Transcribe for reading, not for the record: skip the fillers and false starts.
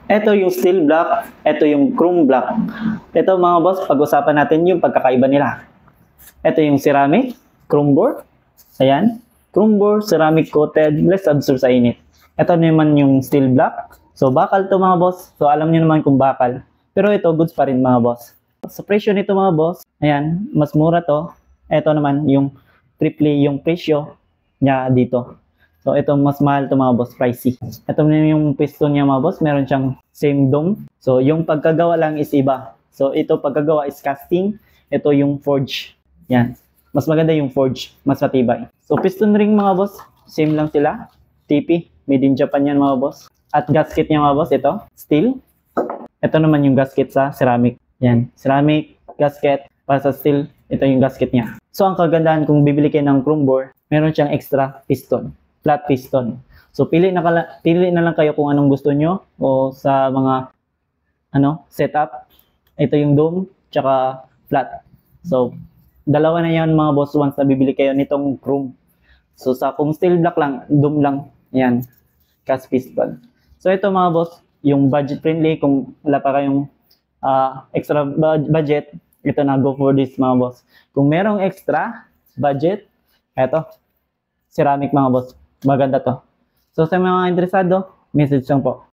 Ito yung steel block, ito yung chrome block. Ito mga boss, pag-usapan natin yung pagkakaiba nila. Ito yung ceramic, chrome bore. Ayan, chrome bore, ceramic coated, less absorb sa init. Ito naman yung steel block. So bakal to mga boss. So alam niyo naman kung bakal. Pero ito goods pa rin mga boss. Sa presyo nito mga boss, ayan, mas mura to. Ito naman yung triple yung presyo niya dito. So ito mas mahal to mga boss, pricey. Ito na yung piston niya mga boss, meron siyang same dome. So yung pagkagawa lang is iba. So ito pagkagawa is casting, ito yung forge. Yan. Mas maganda yung forge, mas matibay. So piston ring mga boss, same lang sila. TP, made in Japan yan mga boss. At gasket niya mga boss, ito, steel. Ito naman yung gasket sa ceramic. Yan, ceramic, gasket, para sa steel, ito yung gasket niya. So ang kagandahan kung bibili kayo ng chrome bore, meron siyang extra piston, flat piston. So pili na lang kayo kung anong gusto nyo o sa mga setup. Ito yung dome, tsaka flat. So dalawa na yan mga boss once na bibili kayo nitong chrome. So sa kung steel block lang, dome lang, yan, cast piston. So ito mga boss, yung budget friendly, kung wala pa kayong extra budget, ito na, go for this mga boss. Kung merong extra budget, ito, ceramic mga boss, maganda to. So sa mga interesado, message lang po.